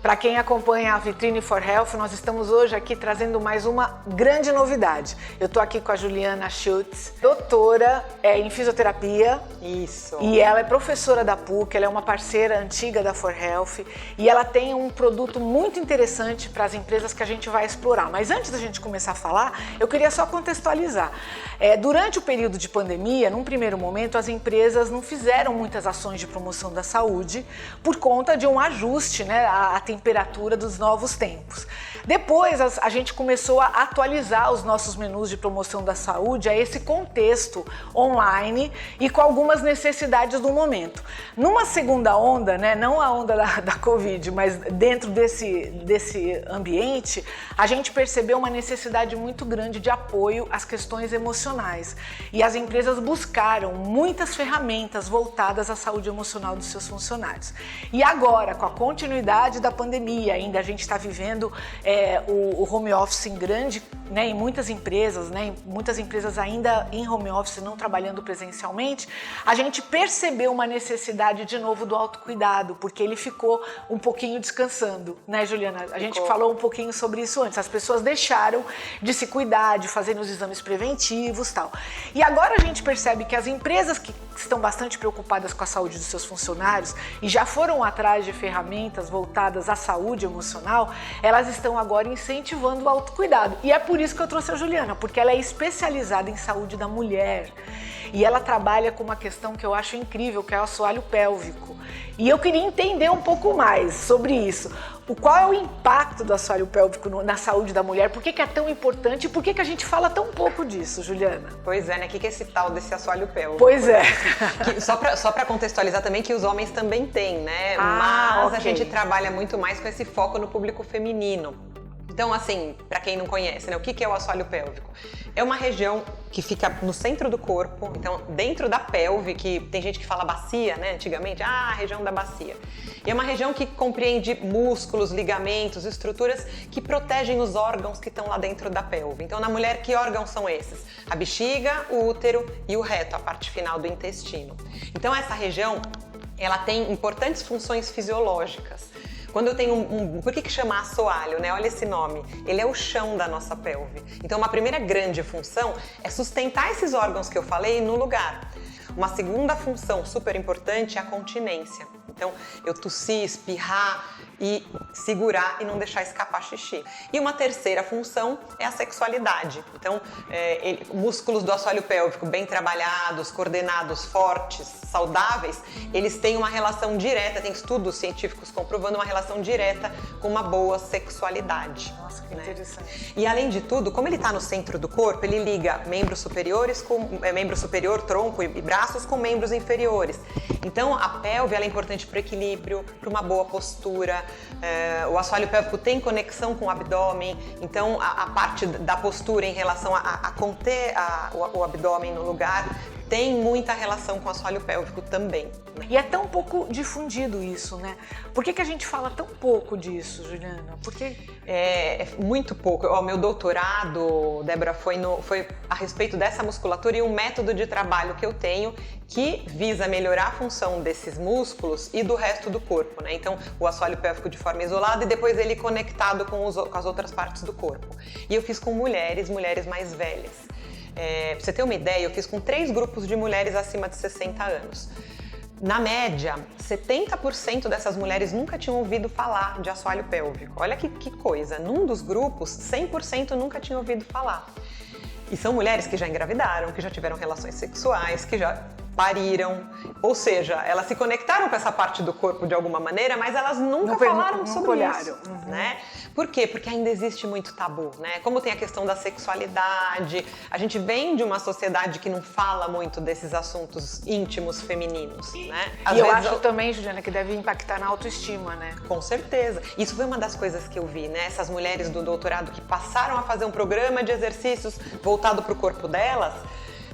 Para quem acompanha a Vitrine for Health, nós estamos hoje aqui trazendo mais uma grande novidade. Eu estou aqui com a Juliana Schultz, doutora em fisioterapia. Isso. E ela é professora da PUC, ela é uma parceira antiga da For Health e ela tem um produto muito interessante para as empresas que a gente vai explorar. Mas antes da gente começar a falar, eu queria só contextualizar. Durante o período de pandemia, num primeiro momento, as empresas não fizeram muitas ações de promoção da saúde por conta de um ajuste, né, à temperatura dos novos tempos. Depois, a gente começou a atualizar os nossos menus de promoção da saúde a esse contexto online e com algumas necessidades do momento. Numa segunda onda, né, não a onda da Covid, mas dentro desse ambiente, a gente percebeu uma necessidade muito grande de apoio às questões emocionais. E as empresas buscaram muitas ferramentas voltadas à saúde emocional dos seus funcionários. E agora, com a continuidade da pandemia, ainda a gente está vivendo o home office em grande, né, em muitas empresas, né, muitas empresas ainda em home office, não trabalhando presencialmente, a gente percebeu uma necessidade de novo do autocuidado, porque ele ficou um pouquinho descansando, né, Juliana? A gente falou um pouquinho sobre isso antes. As pessoas deixaram de se cuidar, de fazer os exames preventivos e tal. E agora a gente percebe que as empresas que estão bastante preocupadas com a saúde dos seus funcionários e já foram atrás de ferramentas voltadas à saúde emocional, elas estão agora incentivando o autocuidado. E é por isso que eu trouxe a Juliana, porque ela é especializada em saúde da mulher e ela trabalha com uma questão que eu acho incrível, que é o assoalho pélvico. E eu queria entender um pouco mais sobre isso. Qual é o impacto do assoalho pélvico na saúde da mulher? Por que é tão importante e por que a gente fala tão pouco disso, Juliana? Pois é, né? O que é esse tal desse assoalho pélvico? Pois é. Só para contextualizar também que os homens também têm, né? Mas a gente trabalha muito mais com esse foco no público feminino. Então, assim, para quem não conhece, né, o que é o assoalho pélvico? É uma região que fica no centro do corpo, então dentro da pelve, que tem gente que fala bacia, né, antigamente, a região da bacia. E é uma região que compreende músculos, ligamentos, estruturas que protegem os órgãos que estão lá dentro da pelve. Então, na mulher, que órgãos são esses? A bexiga, o útero e o reto, a parte final do intestino. Então, essa região, ela tem importantes funções fisiológicas. Quando eu tenho por que chama assoalho, né? Olha esse nome. Ele é o chão da nossa pelve. Então, uma primeira grande função é sustentar esses órgãos que eu falei no lugar. Uma segunda função super importante é a continência. Então, eu tossir, espirrar e segurar e não deixar escapar xixi. E uma terceira função é a sexualidade. Então, músculos do assoalho pélvico bem trabalhados, coordenados, fortes, saudáveis, eles têm uma relação direta, tem estudos científicos comprovando uma relação direta com uma boa sexualidade. Nossa, que interessante. E além de tudo, como ele está no centro do corpo, ele liga membros superiores membro superior, tronco e braços com membros inferiores. Então, a pelve ela é importante para o equilíbrio, para uma boa postura. O assoalho pélvico tem conexão com o abdômen, então a parte da postura em relação a conter o abdômen no lugar tem muita relação com o assoalho pélvico também. E é tão pouco difundido isso, né? Por que a gente fala tão pouco disso, Juliana? Porque é muito pouco. O meu doutorado, Débora, foi a respeito dessa musculatura e um método de trabalho que eu tenho que visa melhorar a função desses músculos e do resto do corpo, né? Então, o assoalho pélvico de forma isolada e depois ele conectado com as outras partes do corpo. E eu fiz com mulheres mais velhas. Pra você ter uma ideia, eu fiz com 3 grupos de mulheres acima de 60 anos. Na média, 70% dessas mulheres nunca tinham ouvido falar de assoalho pélvico. Olha que coisa, num dos grupos, 100% nunca tinham ouvido falar. E são mulheres que já engravidaram, que já tiveram relações sexuais, que já pariram, ou seja, elas se conectaram com essa parte do corpo de alguma maneira, mas elas nunca falaram sobre isso, né? Por quê? Porque ainda existe muito tabu, né? Como tem a questão da sexualidade, a gente vem de uma sociedade que não fala muito desses assuntos íntimos femininos, né? E eu acho também, Juliana, que deve impactar na autoestima, né? Com certeza. Isso foi uma das coisas que eu vi, né? Essas mulheres do doutorado que passaram a fazer um programa de exercícios voltado para o corpo delas,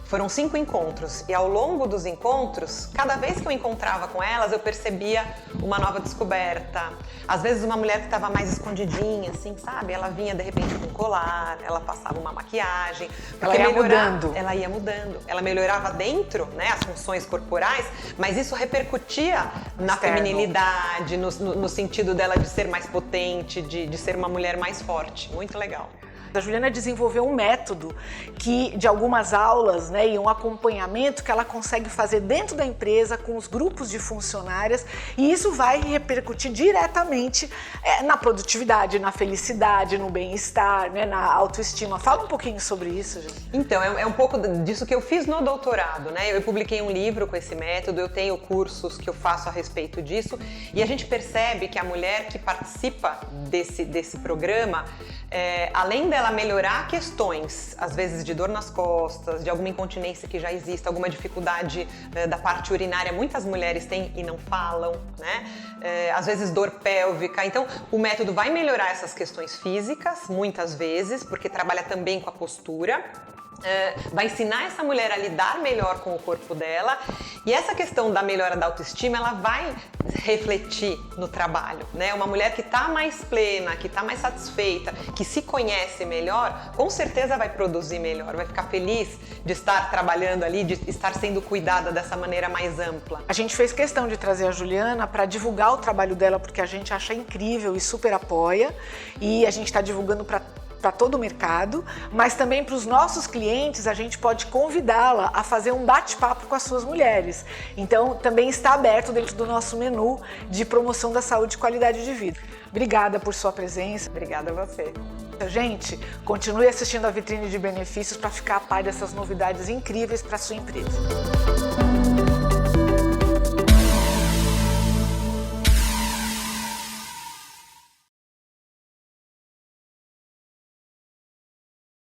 Foram 5 encontros e ao longo dos encontros, cada vez que eu encontrava com elas, eu percebia uma nova descoberta. Às vezes uma mulher que estava mais escondidinha, assim, sabe? Ela vinha de repente com colar, ela passava uma maquiagem. Ela ia mudando. Ela ia mudando. Ela melhorava dentro, né, as funções corporais, mas isso repercutia na feminilidade, no sentido dela de ser mais potente, de ser uma mulher mais forte. Muito legal. A Juliana desenvolveu um método de algumas aulas, né, e um acompanhamento que ela consegue fazer dentro da empresa com os grupos de funcionárias, e isso vai repercutir diretamente na produtividade, na felicidade, no bem-estar, né, na autoestima. Fala um pouquinho sobre isso, gente. Então, é um pouco disso que eu fiz no doutorado, né? Eu publiquei um livro com esse método, eu tenho cursos que eu faço a respeito disso, e a gente percebe que a mulher que participa desse programa, além dela melhorar questões, às vezes de dor nas costas, de alguma incontinência que já existe, alguma dificuldade da parte urinária, muitas mulheres têm e não falam, né? Às vezes dor pélvica. Então, o método vai melhorar essas questões físicas, muitas vezes, porque trabalha também com a postura. Vai ensinar essa mulher a lidar melhor com o corpo dela, e essa questão da melhora da autoestima, ela vai refletir no trabalho, né? Uma mulher que está mais plena, que está mais satisfeita, que se conhece melhor, com certeza vai produzir melhor, vai ficar feliz de estar trabalhando ali, de estar sendo cuidada dessa maneira mais ampla. A gente fez questão de trazer a Juliana para divulgar o trabalho dela, porque a gente acha incrível e super apoia, e a gente está divulgando para todo o mercado, mas também para os nossos clientes a gente pode convidá-la a fazer um bate-papo com as suas mulheres. Então também está aberto dentro do nosso menu de promoção da saúde e qualidade de vida. Obrigada por sua presença. Obrigada a você. Gente, continue assistindo a Vitrine de Benefícios para ficar a par dessas novidades incríveis para a sua empresa.